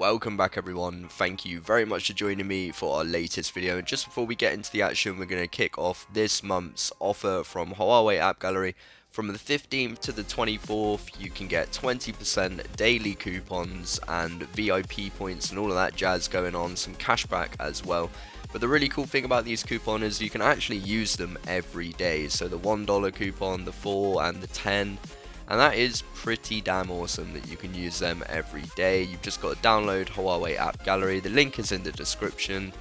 Welcome back everyone, thank you very much for joining me for our latest video. And just before we get into the action, we're going to kick off this month's offer from Huawei App Gallery. From the 15th to the 24th, you can get 20% daily coupons and VIP points and all of that jazz going on, some cashback as well. But the really cool thing about these coupons is you can actually use them every day. So the $1 coupon, the 4 and the 10. And that is pretty damn awesome that you can use them every day. You've just got to download Huawei App Gallery. The link is in the description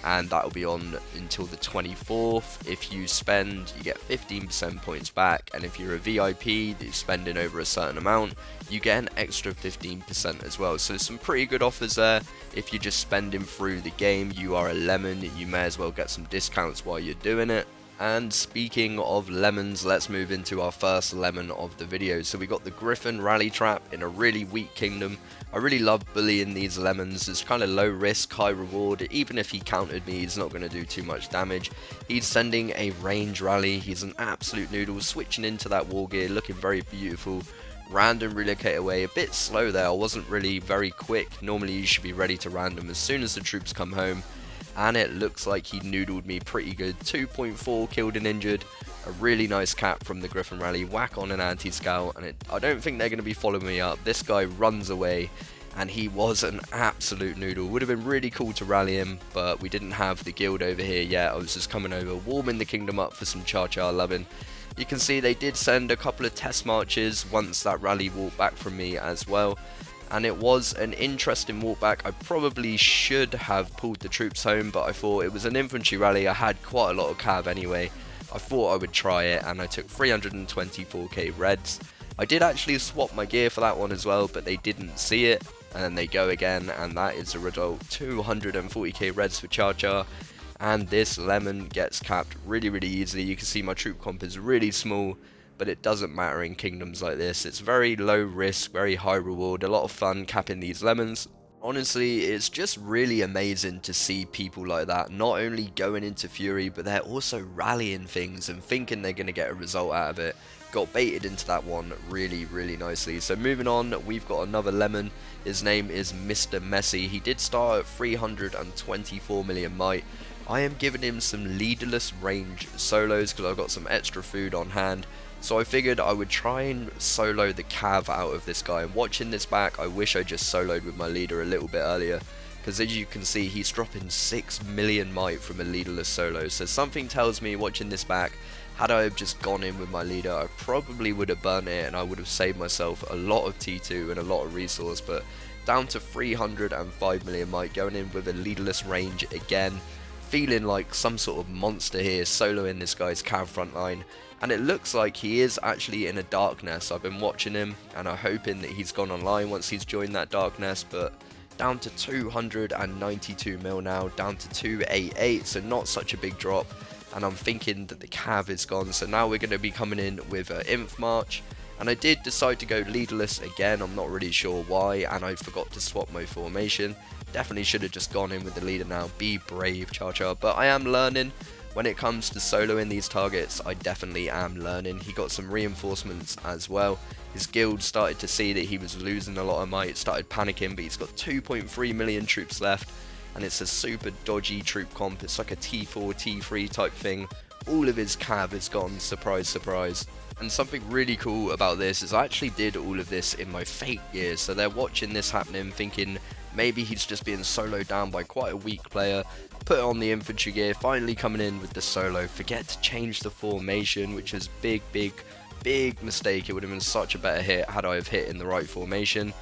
and that will be on until the 24th. If you spend, you get 15% points back, and if you're a VIP that you're spending over a certain amount, you get an extra 15% as well. So some pretty good offers there. If you're just spending through the game, you are a lemon, you may as well get some discounts while you're doing it. And speaking of lemons, let's move into our first lemon of the video. So we got the Griffin rally trap in a really weak kingdom. I really love bullying these lemons. It's kind of low risk, high reward. Even if he countered me, he's not going to do too much damage. He's sending a range rally. He's an absolute noodle, switching into that war gear, looking very beautiful. Random relocate away, a bit slow there. I wasn't really very quick. Normally you should be ready to random as soon as the troops come home. And it looks like he noodled me pretty good. 2.4 killed and injured. A really nice cap from the Griffin rally. Whack on an anti-scout, and I don't think they're going to be following me up. This guy runs away, and he was an absolute noodle. Would have been really cool to rally him, but we didn't have the guild over here yet. I was just coming over, warming the kingdom up for some Cha loving. You can see they did send a couple of test marches once that rally walked back from me as well. And it was an interesting walk back. I probably should have pulled the troops home, but I thought it was an infantry rally. I had quite a lot of cav anyway. I thought I would try it, and I took 324k reds. I did actually swap my gear for that one as well, but they didn't see it. And then they go again, and that is the result. 240k reds for Cha. And this lemon gets capped really easily. You can see my troop comp is really small, but it doesn't matter in kingdoms like this. It's very low risk, very high reward, a lot of fun capping these lemons. Honestly, it's just really amazing to see people like that not only going into fury, but they're also rallying things and thinking they're going to get a result out of it. Got baited into that one really nicely. So moving on, we've got another lemon. His name is Mr. Messi. He did start at 324 million might. I am giving him some leaderless range solos because I've got some extra food on hand. So I figured I would try and solo the cav out of this guy. And watching this back, I wish I just soloed with my leader a little bit earlier, because as you can see, he's dropping 6 million might from a leaderless solo. So something tells me, watching this back, had I have just gone in with my leader, I probably would have burnt it and I would have saved myself a lot of T2 and a lot of resource. But down to 305 million might, going in with a leaderless range again. Feeling like some sort of monster here, soloing this guy's cav front line. And it looks like he is actually in a darkness. I've been watching him and I'm hoping that he's gone online once he's joined that darkness. But down to 292 mil now, down to 288, so not such a big drop. And I'm thinking that the cav is gone, so now we're going to be coming in with an inf march. And I did decide to go leaderless again. I'm not really sure why, and I forgot to swap my formation. Definitely should have just gone in with the leader now. Be brave, Cha. But I am learning. When it comes to soloing these targets, I definitely am learning. He got some reinforcements as well. His guild started to see that he was losing a lot of might, started panicking, but he's got 2.3 million troops left, and it's a super dodgy troop comp. It's like a T4, T3 type thing. All of his cav is gone, surprise. And something really cool about this is I actually did all of this in my fake gear, so they're watching this happening thinking maybe he's just being soloed down by quite a weak player. Put on the infantry gear, finally coming in with the solo. Forget to change the formation, which was big mistake. It would have been such a better hit had I have hit in the right formation.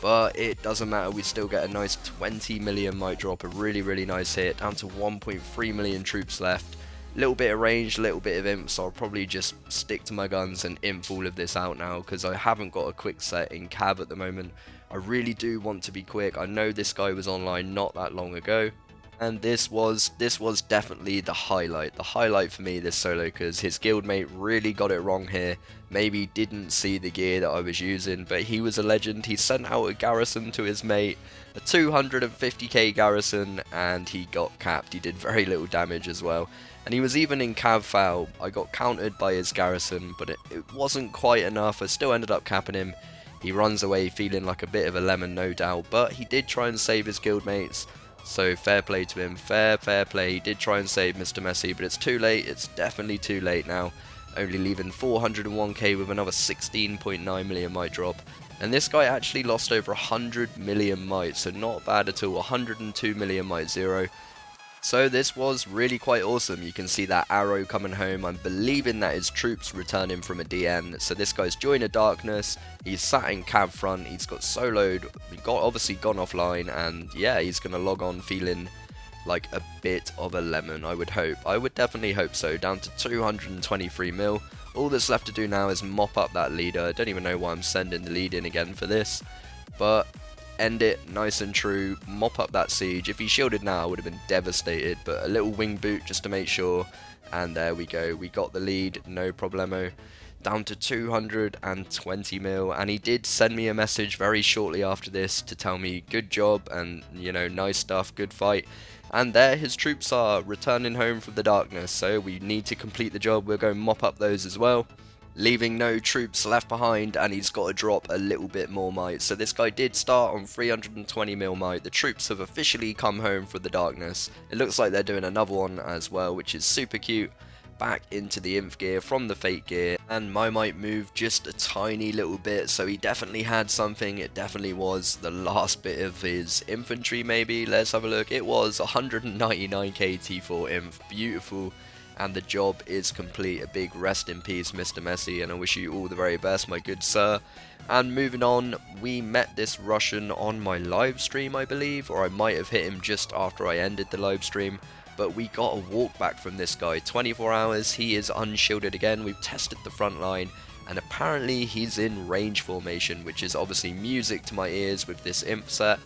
But it doesn't matter, we still get a nice 20 million might drop, a really nice hit, down to 1.3 million troops left. Little bit of range, little bit of imp, so I'll probably just stick to my guns and imp all of this out now, because I haven't got a quick set in cav at the moment. I really do want to be quick. I know this guy was online not that long ago, and this was definitely the highlight for me, this solo, because his guildmate really got it wrong here. Maybe didn't see the gear that I was using, but he was a legend. He sent out a garrison to his mate, a 250k garrison, and he got capped. He did very little damage as well, and he was even in cav foul. I got countered by his garrison, but it wasn't quite enough. I still ended up capping him. He runs away feeling like a bit of a lemon, no doubt, but he did try and save his guildmates. So fair play to him, fair play. He did try and save Mr. Messi, but it's too late. It's definitely too late now. Only leaving 401k with another 16.9 million might drop. And this guy actually lost over 100 million might, so not bad at all. 102 million might zero. So this was really quite awesome. You can see that arrow coming home. I'm believing that his troops returning from a DN. So this guy's joined a darkness. He's sat in cab front. He's got soloed. He got obviously gone offline. And yeah, he's going to log on feeling like a bit of a lemon, I would hope. I would definitely hope so. Down to 223 mil. All that's left to do now is mop up that leader. I don't even know why I'm sending the lead in again for this. But end it nice and true, mop up that siege. If he shielded now, I would have been devastated, but a little wing boot just to make sure, and there we go. We got the lead, no problemo. Down to 220 mil, and he did send me a message very shortly after this to tell me good job and, you know, nice stuff, good fight. And there his troops are returning home from the darkness, so we need to complete the job. We'll go mop up those as well, leaving no troops left behind, and he's got to drop a little bit more might. So this guy did start on 320 mil might. The troops have officially come home from the darkness. It looks like they're doing another one as well, which is super cute. Back into the inf gear from the fake gear, and my might moved just a tiny little bit, so he definitely had something. It definitely was the last bit of his infantry maybe. Let's have a look. It was 199k T4 inf, beautiful. And the job is complete. A big rest in peace, Mr. Messi, and I wish you all the very best, my good sir. And moving on, we met this Russian on my live stream, I believe, or I might have hit him just after I ended the live stream. But we got a walk back from this guy. 24 hours, he is unshielded again. We've tested the front line, and apparently he's in range formation, which is obviously music to my ears with this imp set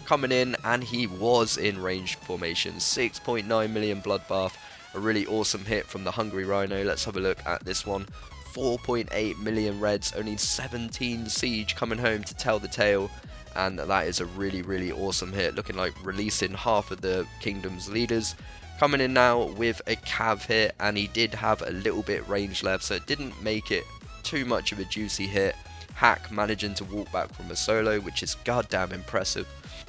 coming in, and he was in range formation. 6.9 million bloodbath. A really awesome hit from the Hungry Rhino. Let's have a look at this one. 4.8 million reds, only 17 siege coming home to tell the tale. And that is a really awesome hit. Looking like releasing half of the kingdom's leaders. Coming in now with a cav hit, and he did have a little bit range left, so it didn't make it too much of a juicy hit. Hack managing to walk back from a solo, which is goddamn impressive.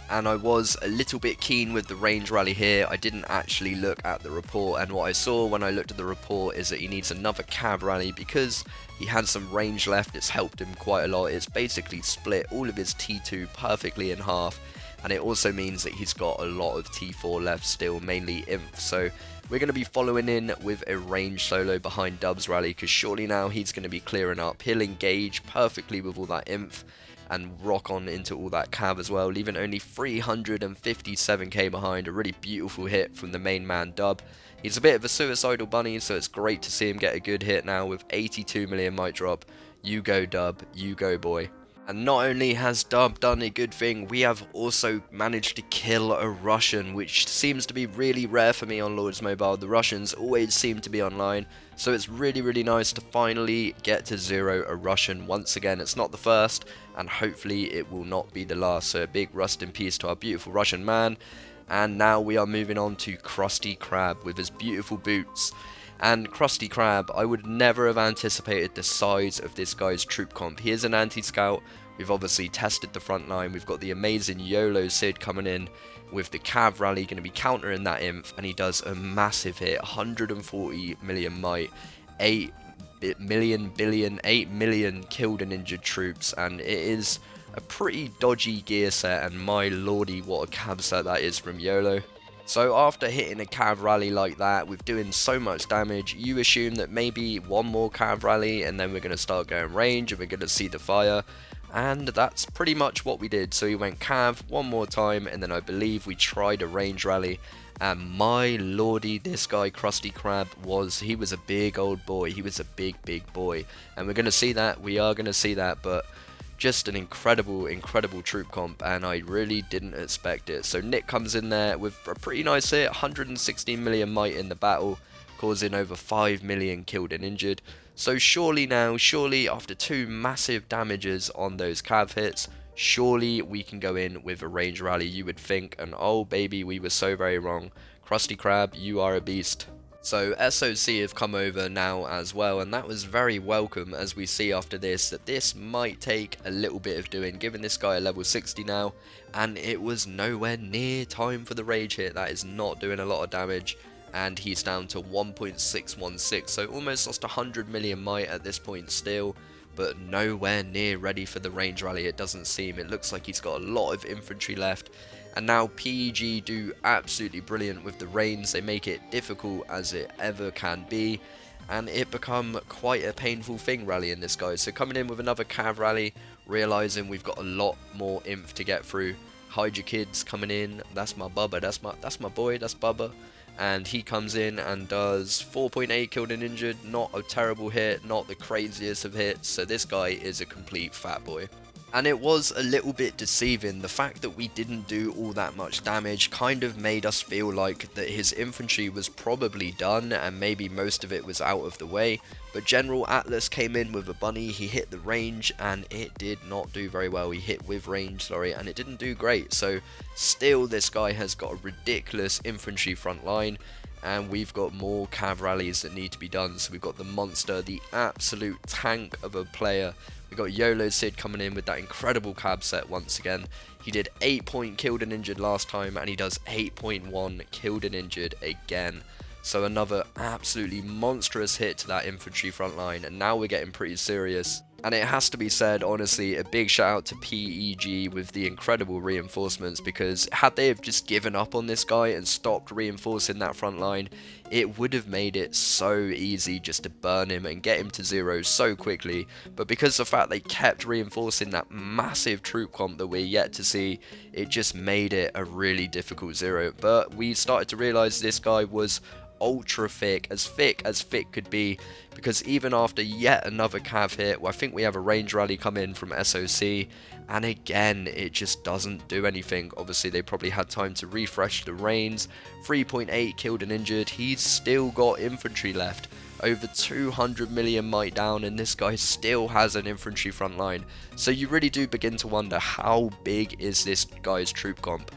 And I was a little bit keen with the range rally here. I didn't actually look at the report, and what I saw when I looked at the report is that he needs another cab rally because he had some range left. It's helped him quite a lot. It's basically split all of his T2 perfectly in half, and it also means that he's got a lot of T4 left still, mainly imp. So we're going to be following in with a range solo behind Dub's rally, because surely now he's going to be clearing up. He'll engage perfectly with all that imp and rock on into all that cab as well, leaving only 357k behind. A really beautiful hit from the main man Dub. He's a bit of a suicidal bunny, so it's great to see him get a good hit now with 82 million might drop. You go Dub, you go boy. And not only has Dub done a good thing, we have also managed to kill a Russian, which seems to be really rare for me on Lords Mobile. The Russians always seem to be online, so it's really nice to finally get to zero a Russian once again. It's not the first, and hopefully it will not be the last. So a big rest in peace to our beautiful Russian man. And now we are moving on to Krusty Krab with his beautiful boots. And Krusty Krab, I would never have anticipated the size of this guy's troop comp. He is an anti-scout. We've obviously tested the front line. We've got the amazing YOLO Sid coming in with the Cav Rally, going to be countering that inf, and he does a massive hit. 140 million might, 8 million killed and injured troops, and it is a pretty dodgy gear set, and my lordy, what a cab set that is from YOLO. So after hitting a cav rally like that with doing so much damage, you assume that maybe one more cav rally and then we're going to start going range and we're going to see the fire. And that's pretty much what we did. So we went cav one more time, and then I believe we tried a range rally. And my lordy, this guy Krusty Krab he was a big old boy. He was a big boy. And we're going to see that. We are going to see that. But just an incredible troop comp, and I really didn't expect it. So Nick comes in there with a pretty nice hit, 116 million might in the battle, causing over 5 million killed and injured. So surely after two massive damages on those cav hits, surely we can go in with a range rally, you would think. And oh baby, we were so very wrong. Krusty Krab, you are a beast. So SOC have come over now as well, and that was very welcome, as we see after this that this might take a little bit of doing, given this guy a level 60 now, and it was nowhere near time for the rage hit. That is not doing a lot of damage, and he's down to 1.616, so almost lost 100 million might at this point still, but nowhere near ready for the range rally, it doesn't seem. It looks like he's got a lot of infantry left. And now PEG do absolutely brilliant with the rains. They make it difficult as it ever can be, and it become quite a painful thing rallying this guy. So coming in with another cav rally, realizing we've got a lot more inf to get through. Hide your kids coming in. That's my Bubba. That's my boy. That's Bubba. And he comes in and does 4.8 killed and injured. Not a terrible hit, not the craziest of hits. So this guy is a complete fat boy. And it was a little bit deceiving. The fact that we didn't do all that much damage kind of made us feel like that his infantry was probably done and maybe most of it was out of the way. But General Atlas came in with a bunny, he hit the range and it did not do very well. He hit with range, sorry, and it didn't do great. So still this guy has got a ridiculous infantry front line. And we've got more cav rallies that need to be done. So we've got the monster, the absolute tank of a player. We've got YOLO Sid coming in with that incredible cab set once again. He did 8 point killed and injured last time, and he does 8.1 killed and injured again. So another absolutely monstrous hit to that infantry front line, and now we're getting pretty serious. And it has to be said, honestly, a big shout out to PEG with the incredible reinforcements, because had they have just given up on this guy and stopped reinforcing that front line, it would have made it so easy just to burn him and get him to 0 so quickly. But because of the fact they kept reinforcing that massive troop comp that we're yet to see, it just made it a really difficult 0. But we started to realise this guy was ultra thick as thick could be, because even after yet another cav hit, well, I think we have a range rally come in from SOC, and again it just doesn't do anything. Obviously they probably had time to refresh the reins. 3.8 killed and injured. He's still got infantry left, over 200 million might down, and this guy still has an infantry front line. So you really do begin to wonder, how big is this guy's troop comp?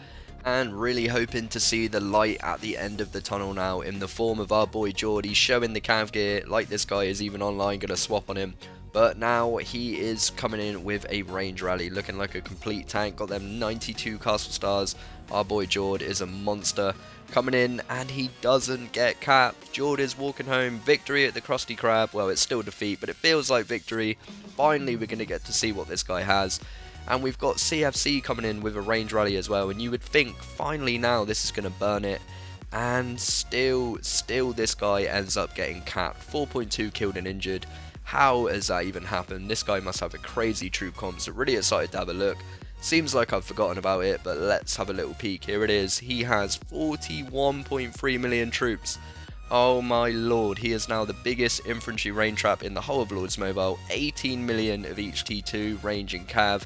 And really hoping to see the light at the end of the tunnel now in the form of our boy Geordie showing the cav gear. Like, this guy is even online, gonna swap on him. But now he is coming in with a range rally, looking like a complete tank. Got them 92 castle stars. Our boy Jord is a monster. Coming in, and he doesn't get capped. Jord is walking home. Victory at the Krusty Krab. Well, it's still defeat, but it feels like victory. Finally, we're going to get to see what this guy has. And we've got CFC coming in with a range rally as well. And you would think, finally now, this is going to burn it. And still this guy ends up getting capped. 4.2 killed and injured. How has that even happened? This guy must have a crazy troop comp, so really excited to have a look. Seems like I've forgotten about it, but let's have a little peek. Here it is. He has 41.3 million troops. Oh my lord, he is now the biggest infantry rain trap in the whole of Lords Mobile. 18 million of each T2, range and cav.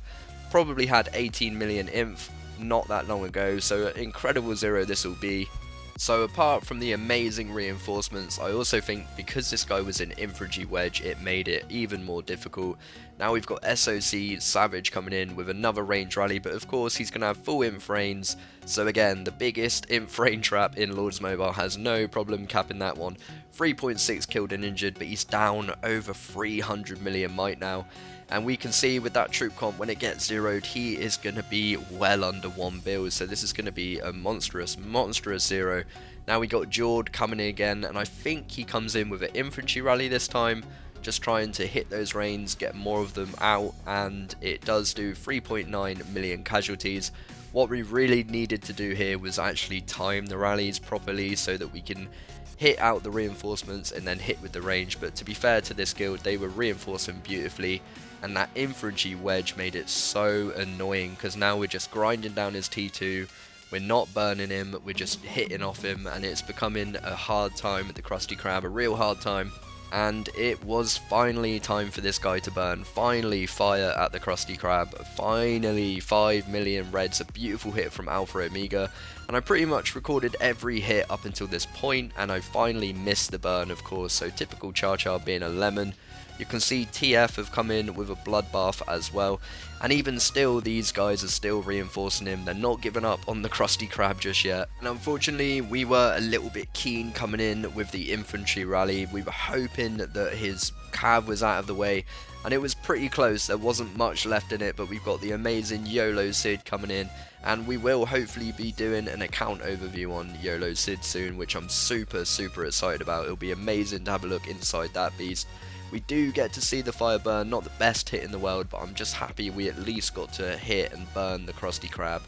Probably had 18 million inf not that long ago, so an incredible zero this will be. So apart from the amazing reinforcements, I also think because this guy was an infantry wedge, it made it even more difficult. Now we've got SOC Savage coming in with another range rally, but of course he's going to have full inf reigns. So again, the biggest inf rain trap in Lords Mobile has no problem capping that one. 3.6 killed and injured, but he's down over 300 million might now. And we can see with that troop comp, when it gets zeroed, he is going to be well under 1 build. So this is going to be a monstrous zero. Now we got Jord coming in again, and I think he comes in with an infantry rally this time. Just trying to hit those reins, get more of them out, and it does do 3.9 million casualties. What we really needed to do here was actually time the rallies properly so that we can hit out the reinforcements and then hit with the range. But to be fair to this guild, they were reinforcing beautifully, and that infantry wedge made it so annoying, because now we're just grinding down his T2, we're not burning him, we're just hitting off him, and it's becoming a hard time at the Krusty Krab, a real hard time. And it was finally time for this guy to burn. Finally fire at the Krusty Krab. Finally 5 million reds. A beautiful hit from Alpha Omega. And I pretty much recorded every hit up until this point, and I finally missed the burn, of course. So typical ChaCha being a lemon. You can see TF have come in with a bloodbath as well, and even still these guys are still reinforcing him. They're not giving up on the Krusty Krab just yet. And unfortunately we were a little bit keen coming in with the infantry rally. We were hoping that his cav was out of the way, and it was pretty close. There wasn't much left in it, but we've got the amazing YOLO Sid coming in, and we will hopefully be doing an account overview on YOLO Sid soon, which I'm super excited about. It'll be amazing to have a look inside that beast. We do get to see the fire burn, not the best hit in the world, but I'm just happy we at least got to hit and burn the Krusty Krab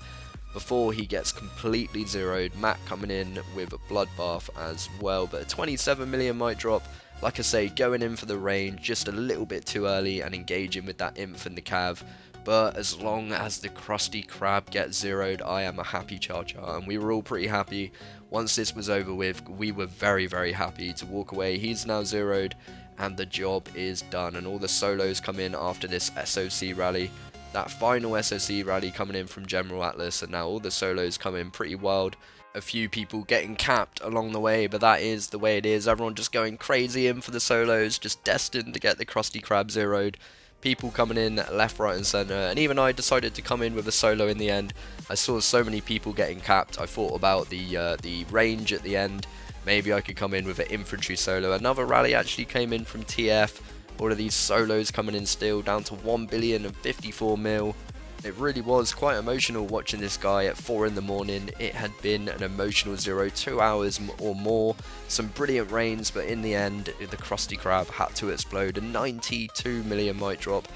before he gets completely zeroed. Matt coming in with a bloodbath as well, but a 27 million might drop. Like I say, going in for the range just a little bit too early and engaging with that imp and the cav. But as long as the Krusty Krab gets zeroed, I am a happy Cha-Cha, and we were all pretty happy. Once this was over with, we were very happy to walk away. He's now zeroed, and the job is done, and all the solos come in after this SOC rally. That final SOC rally coming in from General Atlas, and now all the solos come in pretty wild. A few people getting capped along the way, but that is the way it is. Everyone just going crazy in for the solos, just destined to get the Krusty Krab zeroed. People coming in left, right and centre, and even I decided to come in with a solo in the end. I saw so many people getting capped. I thought about the range at the end. Maybe I could come in with an infantry solo. Another rally actually came in from TF. All of these solos coming in still, down to 1 billion and 54 mil. It really was quite emotional watching this guy at 4 in the morning. It had been an emotional 2 hours or more. Some brilliant rains, but in the end, the Krusty Krab had to explode. A 92 million might drop.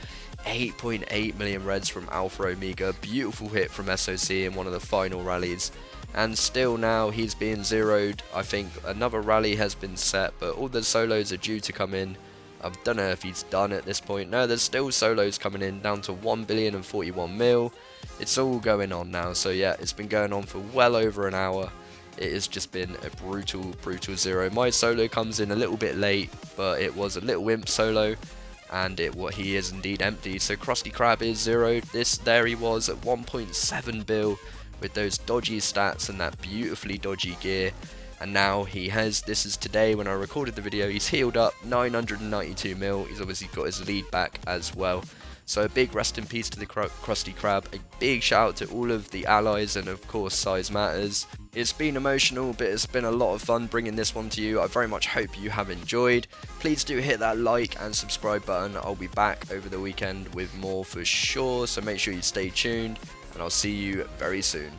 8.8 million reds from Alpha Omega. Beautiful hit from SOC in one of the final rallies. And still now he's being zeroed. I think another rally has been set, but all the solos are due to come in. I don't know if he's done at this point. No, there's still solos coming in, down to 1 billion and 41 mil. It's all going on now. So yeah, it's been going on for well over an hour. It has just been a brutal zero. My solo comes in a little bit late, but it was a little imp solo, and he is indeed empty. So Krusty Krab is zeroed. There he was at 1.7 bill with those dodgy stats and that beautifully dodgy gear. And now this is today when I recorded the video, he's healed up 992 mil. He's obviously got his lead back as well. So a big rest in peace to the Krusty Krab. A big shout out to all of the allies, and of course size matters. It's been emotional, but it's been a lot of fun bringing this one to you. I very much hope you have enjoyed. Please do hit that like and subscribe button. I'll be back over the weekend with more for sure, so make sure you stay tuned, and I'll see you very soon.